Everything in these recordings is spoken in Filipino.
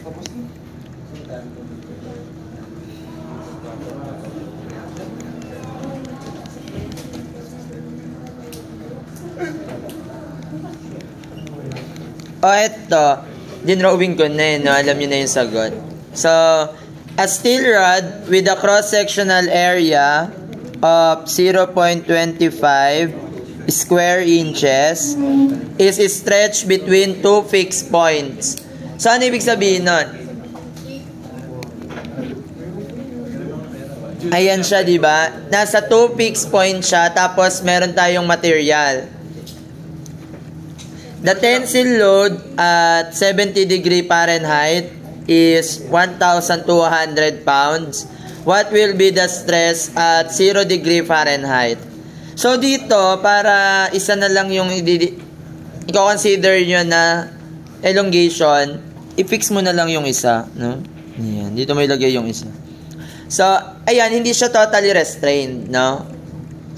O, eto. Dinrawing ko na yun, no? Alam nyo na yung sagot. So, a steel rod with a cross-sectional area of 0.25 square inches is stretched between two fixed points. So, ano ibig sabihin nun? Ayan siya, di ba? Nasa two fixed points siya, tapos meron tayong material. The tensile load at 70 degree Fahrenheit is 1,200 pounds. What will be the stress at 0 degree Fahrenheit? So dito, para isa na lang yung i-consider nyo na elongation, i-fix mo na lang yung isa. No? Ayan, dito mo ilagay yung isa. So, ayan, hindi siya totally restrained. No?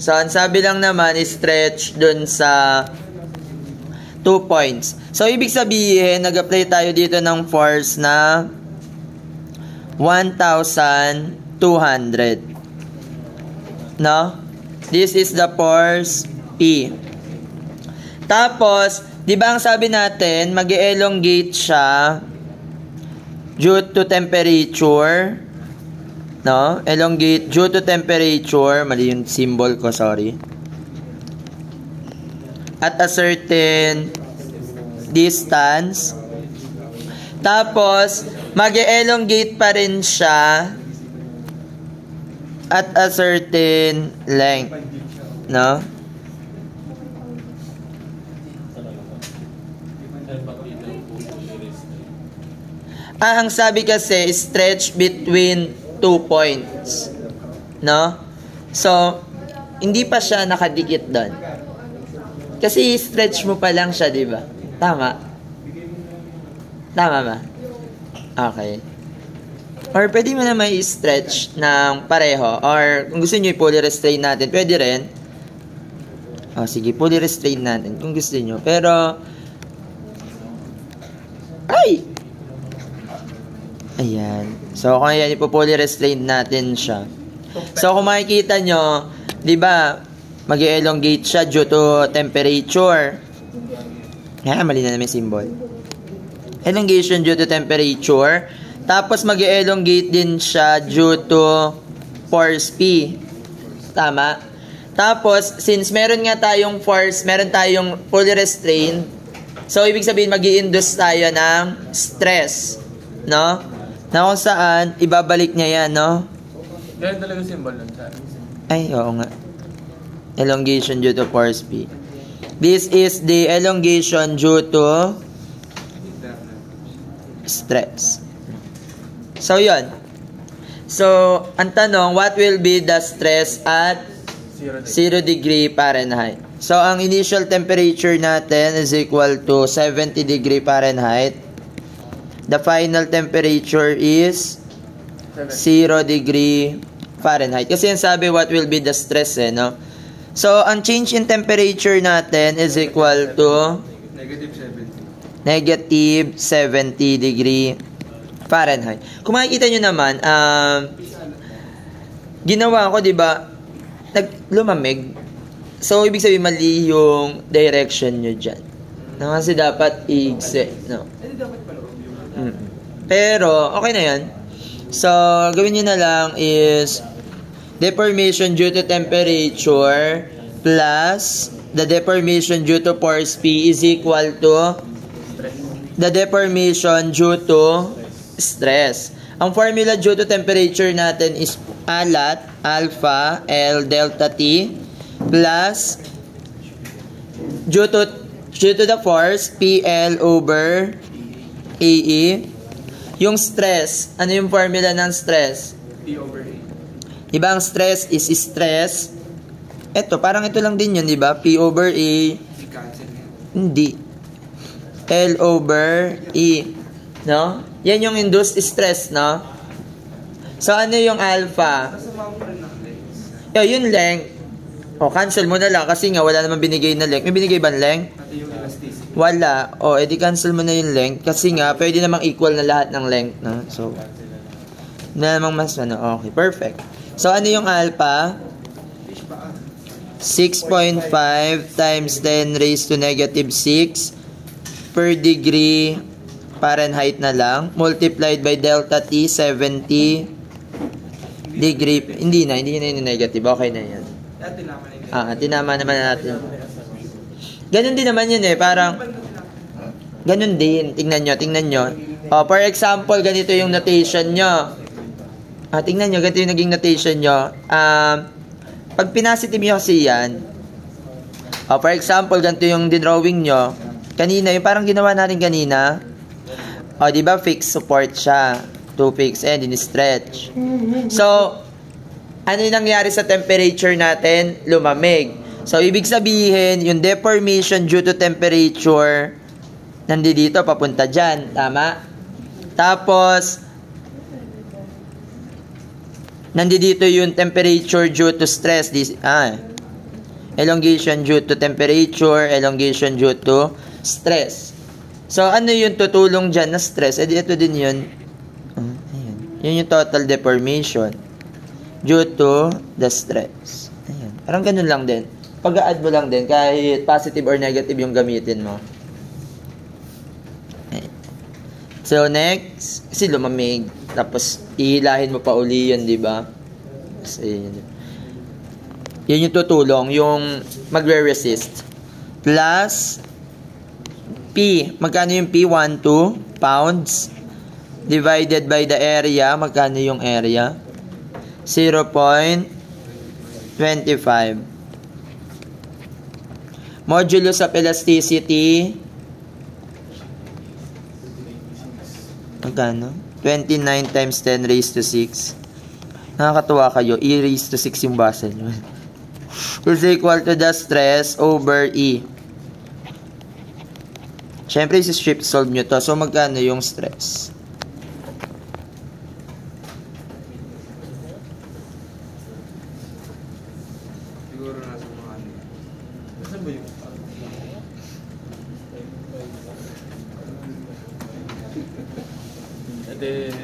So, ang sabi lang naman is stretch dun sa 2 points. So, ibig sabihin, nag-apply tayo dito ng force na 1,200. No? This is the force P. Tapos, di ba ang sabi natin, mag-elongate siya due to temperature. No? Elongate due to temperature. Mali yung symbol ko, sorry. At a certain distance. Tapos, mag-elongate pa rin siya at a certain length. No? Ang sabi kasi, stretch between 2 points. No? So, hindi pa siya nakadikit doon. Kasi stretch mo pa lang siya, di ba? Tama? Tama ba? Okay. Or pwede mo na may stretch ng pareho. Or kung gusto nyo i-pulley restrain natin, pwede rin. O sige, pulley restrain natin kung gusto nyo. Pero, ay! Ayan. So, kung ayan, ipo-pulley restrain natin siya. So, kung makikita nyo, di ba, mag-elongate siya due to temperature. Mali na namin symbol. Elongation due to temperature. Tapos mag-elongate din siya due to force P. Tama? Tapos, since meron nga tayong force, meron tayong pulley restrain, so ibig sabihin mag-i-induce tayo ng stress. No? Na kung saan, ibabalik niya yan, no? Ganyan talaga symbol nun sa ay, oo nga. Elongation due to force P. This is the elongation due to stress. So, yun. So, ang tanong, what will be the stress at 0 degree Fahrenheit? So, ang initial temperature natin is equal to 70 degree Fahrenheit. The final temperature is 0 degree Fahrenheit. Kasi yung sabi, what will be the stress, no? So, ang change in temperature natin is equal to negative 70 degree Fahrenheit. Kung makikita nyo naman, ginawa ko, di ba, lumamig. So, ibig sabihin, mali yung direction nyo dyan. No, kasi dapat i-exit, no? Pero, okay na yan. So, gawin nyo na lang is deformation due to temperature plus the deformation due to force P is equal to the deformation due to stress. Ang formula due to temperature natin is alat, alpha, L delta T plus due to the force, PL over AE. Yung stress, ano yung formula ng stress? P over A. Diba ang stress is stress? Eto, parang ito lang din yun, diba? P over A. Hindi. L over E. No? Yan yung induced stress, no? So, ano yung alpha? Yung length. O, cancel mo na lang kasi nga wala naman binigay na length. May binigay ba length? Ito yung elasticity. Wala. O, edi cancel mo na yung length. Kasi nga, pwede namang equal na lahat ng length, no? So, na namang mas, ano, okay, perfect. So, ano yung alpha? 6.5 times 10 raised to negative 6 per degree Fahrenheit na lang. Multiplied by delta T, 70 degree. Hindi na yung negative. Okay na yan. Tinama naman natin. Ganun din naman yun eh. Parang, ganun din. Tingnan nyo. O, for example, ganito yung notation nyo. Tingnan nyo, ganito yung naging notation nyo. Pag pinasitive nyo kasi yan, for example, ganito yung drawing nyo. Kanina, yung parang ginawa natin kanina. Di ba, fixed support siya. 2 fixed and in-stretch. So, ano yung nangyari sa temperature natin? Lumamig. So, ibig sabihin, yung deformation due to temperature, nandito, papunta dyan. Tama? Tapos, nandito yung temperature due to stress. Elongation due to temperature, elongation due to stress. So, ano yung tutulong dyan na stress? Ito din yun. Ayan. Yun yung total deformation due to the stress. Ayan. Parang ganun lang din. Pag-add mo lang din, kahit positive or negative yung gamitin mo. Ayan. So, next, kasi lumamig. Tapos, ihilahin mo pa uli yun, di ba? Kasi, yun yung tutulong, yung magre-resist. Plus, P. Magkano yung P? 1, 2 pounds. Divided by the area. Magkano yung area? 0.25. Modulus of elasticity. Magkano? 29 times 10 raised to 6. Nakakatuwa kayo. E raised to 6 yung basa nyo. Is equal to the stress over E. Siyempre, strip solve nyo to. So, magkano yung stress? Siguro nasa mga ano. Nasaan ba yung ate?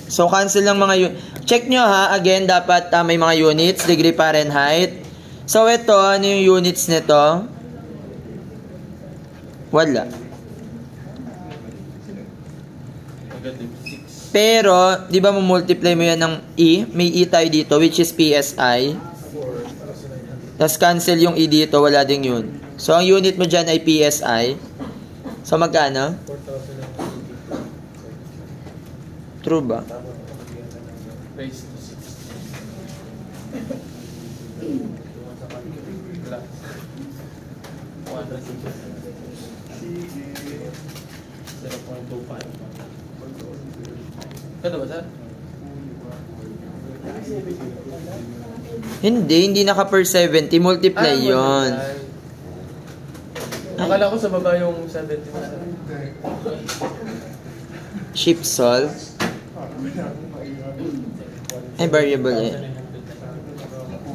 So, cancel lang mga check nyo ha. Again, dapat may mga units, degree Fahrenheit. So, ito, ano yung units nito? Wala. Pero, di ba multiply mo yan ng E? May E tayo dito, which is PSI. Tapos, cancel yung E dito, wala ding yun. So, ang unit mo dyan ay PSI. So, magkano? True ba? Raised to 6. Wala. 0.25. Kano ba, sir? Hindi naka per 70. Multiply yun. Akala ko sa baba yung 70. Shift solve. Ay, variable eh.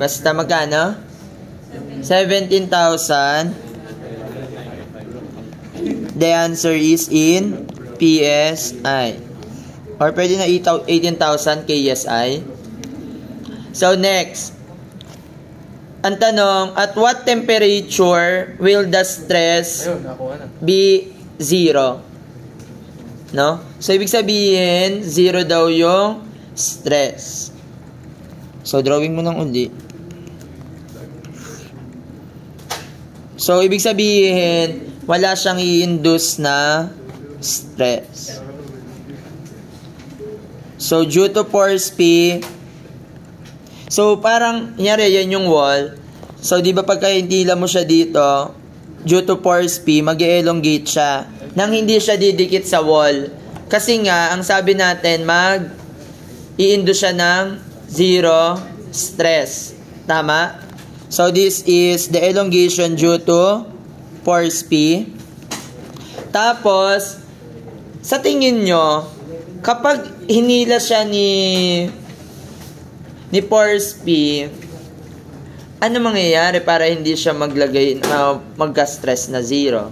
Basta magkano? 17,000. The answer is in PSI. Or pwede na 18,000 KSI. So, next. Ang tanong, at what temperature will the stress be 0? No? So, ibig sabihin, 0 daw yung stress. So, drawing mo ng uli. So, ibig sabihin, wala siyang i-induce na stress. So, due to force P, so, parang, nyari, yan yung wall. So, di ba pagka hintila mo siya dito, due to force P, mag-elongate siya nang hindi siya didikit sa wall. Kasi nga, ang sabi natin, i-induce siya ng 0 stress. Tama? So, this is the elongation due to force P. Tapos, sa tingin nyo, kapag hinila siya ni force P, ano mangyayari para hindi siya magka-stress na 0?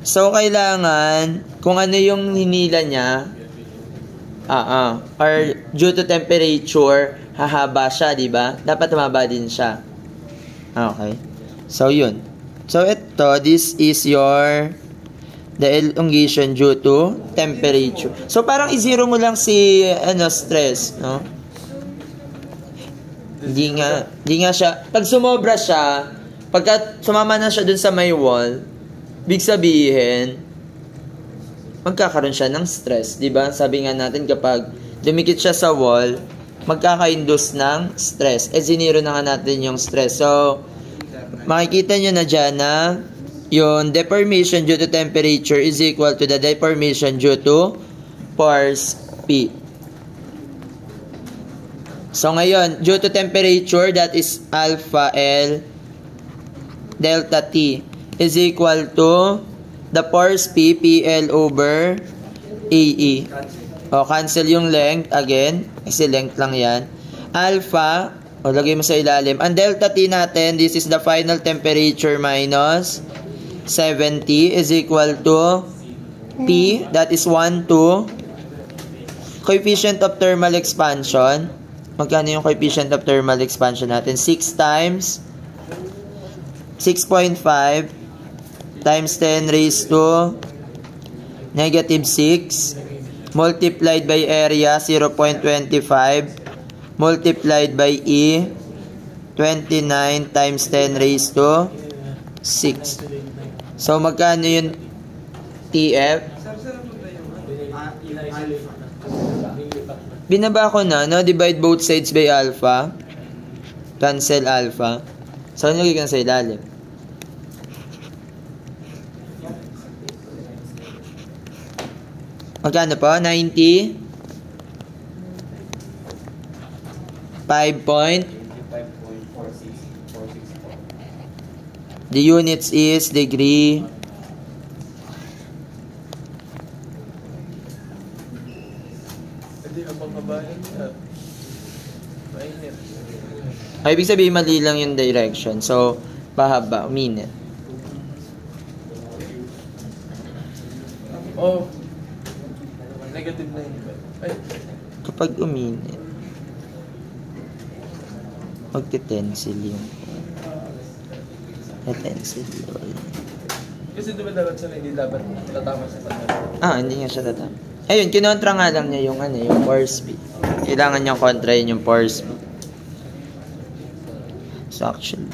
So, kailangan, kung ano yung hinila niya, or due to temperature, hahaba siya, di ba? Dapat humaba din siya. Okay. So, yun. So, this is the elongation due to temperature. So, parang i-zero mo lang si, stress, no? Hindi nga siya, pag sumobra siya, pagka sumama na siya dun sa may wall, big sabihin, magkakaroon siya ng stress, di ba? Sabi nga natin, kapag dumikit siya sa wall, magkaka-induce ng stress. Zinero na nga natin yung stress. So, makikita nyo na dyan na yung deformation due to temperature is equal to the deformation due to force P. So, ngayon, due to temperature, that is alpha L delta T is equal to the force P, PL over AE. O, cancel yung length again, kasi length lang yan. Alpha, lagay mo sa ilalim. Ang delta T natin, this is the final temperature minus 70 is equal to P, that is 1, 2. Coefficient of thermal expansion. Magkano yung coefficient of thermal expansion natin? 6 times 6.5 times 10 raised to negative 6 multiplied by area 0.25 multiplied by E 29 times 10 raised to 6. So, magkano yung TF? Binaba ko na, no? Divide both sides by alpha. Cancel alpha. So, ano nagiging sa ilalim? Magkano po? 90? 5.46. The units is degree. Ay, ibig sabihin, mali lang yung direction. So, pahaba, minute. Oh, negative 9. Ay. Kapag uminit, magte-tensile yung tensile. Kasi diba dapat sa hindi dapat tatama sa pagkakita? Hindi nga siya tatama. Ayun, kinontra nga lang niya yung yung force B. Kailangan niyang kontrahin yung force B. So, actually,